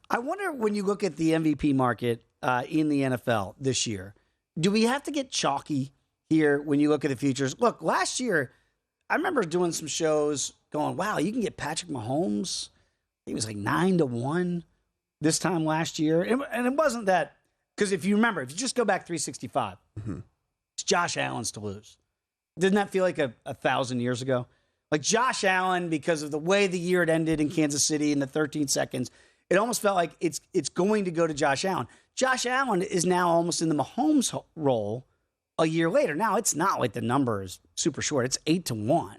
I wonder when you look at the MVP market in the NFL this year, do we have to get chalky here when you look at the futures? Look, last year, I remember doing some shows going, wow, you can get Patrick Mahomes. He was like 9-1 this time last year. And it wasn't that, because if you remember, if you just go back 365, it's Josh Allen's to lose. Didn't that feel like a 1,000 years ago? Like Josh Allen, because of the way the year had ended in Kansas City in the 13 seconds, it almost felt like it's going to go to Josh Allen. Josh Allen is now almost in the Mahomes role a year later. Now, it's not like the number is super short. It's 8-1.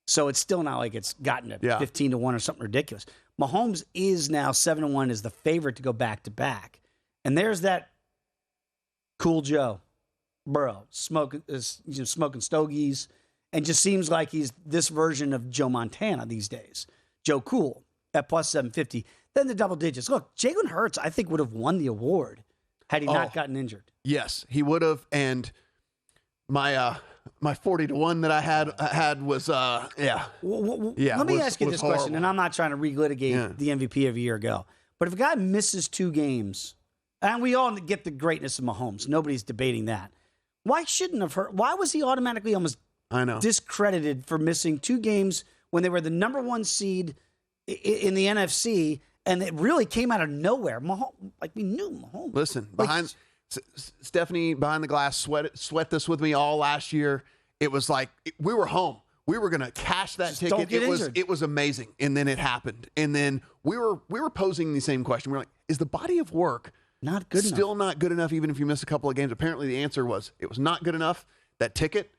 So it's still not like it's gotten to 15-1 or something ridiculous. Mahomes is now 7-1 as the favorite to go back-to-back. And there's cool Joe Burrow smoking stogies, and just seems like he's this version of Joe Montana these days. Joe Cool at plus 750. Then the double digits. Look, Jalen Hurts, I think, would have won the award had he not gotten injured. Yes, he would have. And my 40-1 that I had was Let me ask you this question, and I'm not trying to relitigate the MVP of a year ago. But if a guy misses 2 games, and we all get the greatness of Mahomes, nobody's debating that. Why shouldn't have hurt? Why was he automatically almost discredited for missing 2 games when they were the number 1 seed in the NFC, and it really came out of nowhere? Mahomes, like we knew Mahomes. Listen, Stephanie behind the glass sweat this with me all last year. It was like we were home. We were going to cash that ticket. Don't get injured. It was amazing, and then it happened. And then we were posing the same question. We're like, is the body of work not good enough? Still not good enough, even if you miss a couple of games? Apparently, the answer was it was not good enough. That ticket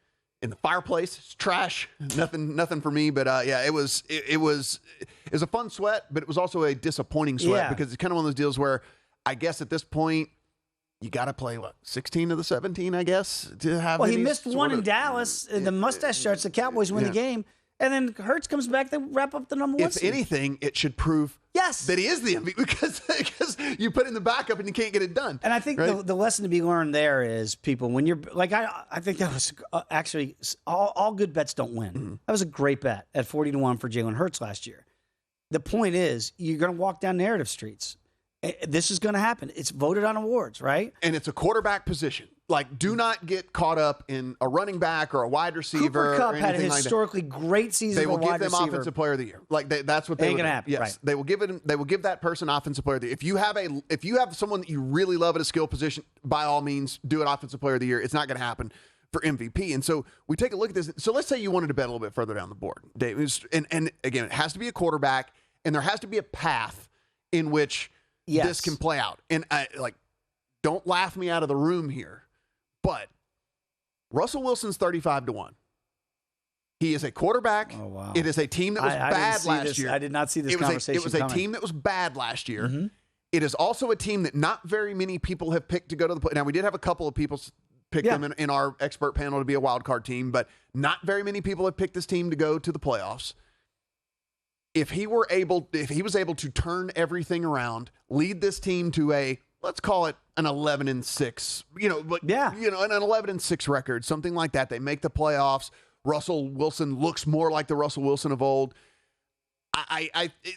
in the fireplace, it's trash. Nothing for me. But it was a fun sweat, but it was also a disappointing sweat because it's kind of one of those deals where I guess at this point you got to play 16 of the 17, I guess, to have. Well, he missed one in Dallas. The mustache starts. The Cowboys win the game. And then Hurts comes back, they wrap up the number 1 seed. If anything, it should prove that he is the MVP because you put in the backup and you can't get it done. And I think the lesson to be learned there is, people, when you're like, I think that was actually all good bets don't win. Mm-hmm. That was a great bet at 40-1 for Jalen Hurts last year. The point is, you're going to walk down narrative streets. This is going to happen. It's voted on awards, right? And it's a quarterback position. Like, do not get caught up in a running back or a wide receiver. Cooper Kupp or had a anything historically great season. They will for a wide give them receiver. Offensive Player of the Year. Like that's what they ain't gonna happen. Yes, right. They will give it. They will give that person Offensive Player of the Year. If you have someone that you really love at a skill position, by all means, do it Offensive Player of the Year. It's not going to happen for MVP. And so we take a look at this. So let's say you wanted to bet a little bit further down the board, Dave. And again, it has to be a quarterback, and there has to be a path in which this can play out. And don't laugh me out of the room here, but Russell Wilson's 35-1. He is a quarterback. Oh, wow. It is a team that was bad last year. I did not see this conversation It was a team that was bad last year. Mm-hmm. It is also a team that not very many people have picked to go to the play. Now, we did have a couple of people pick them in our expert panel to be a wild card team, but not very many people have picked this team to go to the playoffs. If he was able to turn everything around, lead this team to let's call it an 11-6, an 11-6 record, something like that. They make the playoffs. Russell Wilson looks more like the Russell Wilson of old.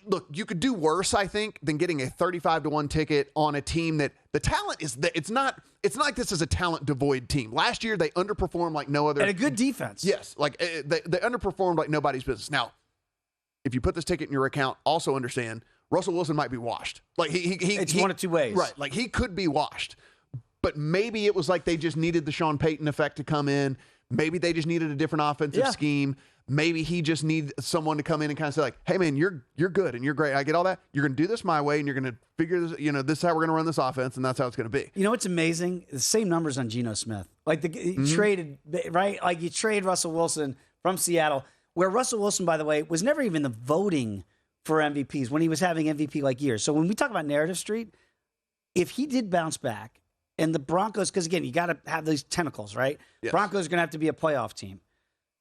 Look, you could do worse, I think, than getting a 35-1 ticket on a team that the talent is that it's not like this is a talent devoid team. Last year they underperformed like no other. And a good defense. Yes, like they underperformed like nobody's business. Now, if you put this ticket in your account, also understand Russell Wilson might be washed. Like it's one of two ways. Right. Like he could be washed. But maybe it was like they just needed the Sean Payton effect to come in. Maybe they just needed a different offensive scheme. Maybe he just needs someone to come in and kind of say like, hey man, you're good and you're great. I get all that. You're going to do this my way and you're going to figure this, this is how we're going to run this offense and that's how it's going to be. You know what's amazing? The same numbers on Geno Smith. Like you traded, right? Like you trade Russell Wilson from Seattle, where Russell Wilson, by the way, was never even the voting for MVPs when he was having MVP-like years. So when we talk about Narrative Street, if he did bounce back and the Broncos, because again, you got to have these tentacles, right? Yes. Broncos are going to have to be a playoff team.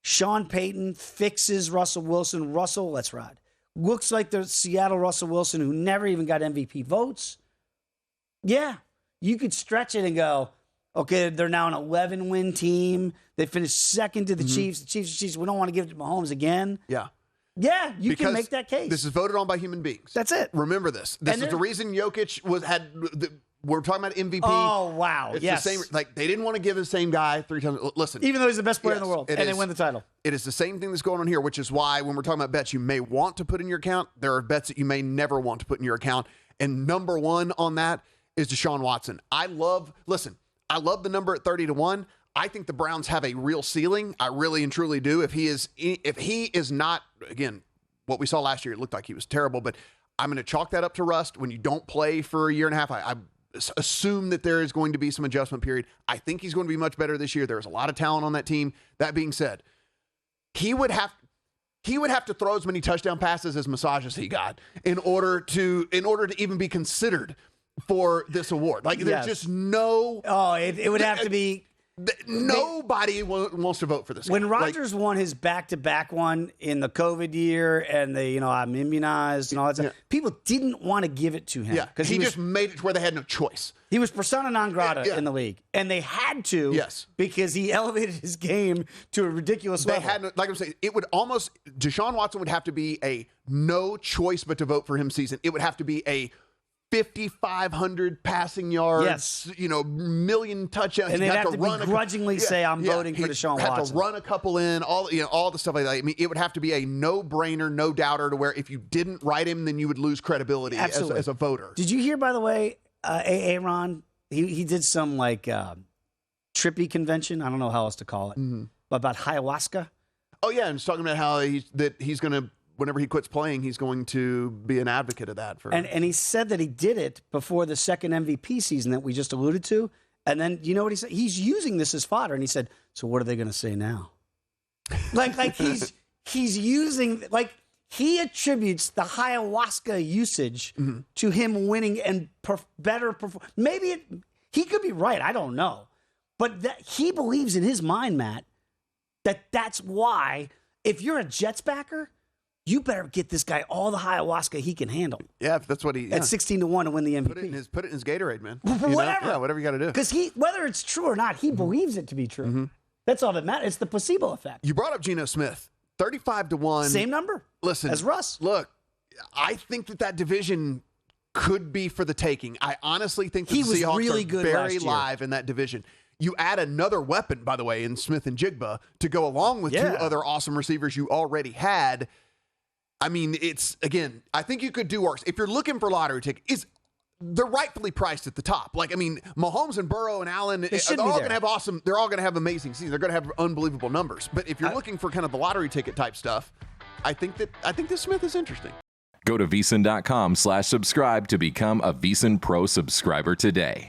Sean Payton fixes Russell Wilson. Russell, let's ride. Looks like the Seattle Russell Wilson who never even got MVP votes. Yeah, you could stretch it and go, okay, they're now an 11-win team. They finished second to the Chiefs. The Chiefs, we don't want to give it to Mahomes again. Yeah. Yeah, you can make that case. This is voted on by human beings. That's it. Remember this. This is the reason Jokic we're talking about MVP. Oh, wow. It's yes. the same. Like, they didn't want to give the same guy 3 times. Listen. Even though he's the best player in the world, and they win the title. It is the same thing that's going on here, which is why when we're talking about bets you may want to put in your account, there are bets that you may never want to put in your account. And number one on that is Deshaun Watson. I love the number at 30-1. I think the Browns have a real ceiling. I really and truly do. If he is not, again, what we saw last year, it looked like he was terrible, but I'm going to chalk that up to rust. When you don't play for a year and a half, I assume that there is going to be some adjustment period. I think he's going to be much better this year. There's a lot of talent on that team. That being said, he would have to throw as many touchdown passes as massages he got in order to even be considered for this award. Like, there's just no. Oh, it would have to be. Nobody wants to vote for this guy. When Rodgers won his back-to-back one in the COVID year and I'm immunized and all that stuff, people didn't want to give it to him. Yeah, because he just made it to where they had no choice. He was persona non grata in the league, and they had to because he elevated his game to a ridiculous level. Had like I'm saying, it would almost – Deshaun Watson would have to be a no choice but to vote for him season. It would have to be a 5,500 passing yards, million touchdowns. And they'd have to begrudgingly say, I'm voting for Deshaun Watson. Have to run a couple in, all the stuff like that. I mean, it would have to be a no-brainer, no doubter to where if you didn't write him, then you would lose credibility as a voter. Did you hear, by the way, Aaron, he did some trippy convention. I don't know how else to call it, but about ayahuasca. Oh, yeah. And he's talking about how he's going to, whenever he quits playing, he's going to be an advocate of that. And he said that he did it before the second MVP season that we just alluded to. And then, you know what he said? He's using this as fodder. And he said, so what are they going to say now? like he's using, he attributes the ayahuasca usage to him winning and better perform. Maybe he could be right. I don't know. But he believes in his mind, Matt, that's why if you're a Jets backer, you better get this guy all the ayahuasca he can handle. Yeah, if that's what he... At 16-1 to win the MVP. Put it in his Gatorade, man. Whatever. Yeah, whatever you got to do. Because whether it's true or not, he believes it to be true. That's all that matters. It's the placebo effect. You brought up Geno Smith. 35-1. Same number. Listen. As Russ. Look, I think that division could be for the taking. I honestly think that the Seahawks really are good very live in that division. You add another weapon, by the way, in Smith and Jigba to go along with two other awesome receivers you already had. I mean, I think you could do worse. If you're looking for lottery tickets, they're rightfully priced at the top. Mahomes and Burrow and Allen, they're all going to have amazing seasons. They're going to have unbelievable numbers. But if you're looking for kind of the lottery ticket type stuff, I think this Smith is interesting. Go to VSiN.com/subscribe to become a VSiN Pro subscriber today.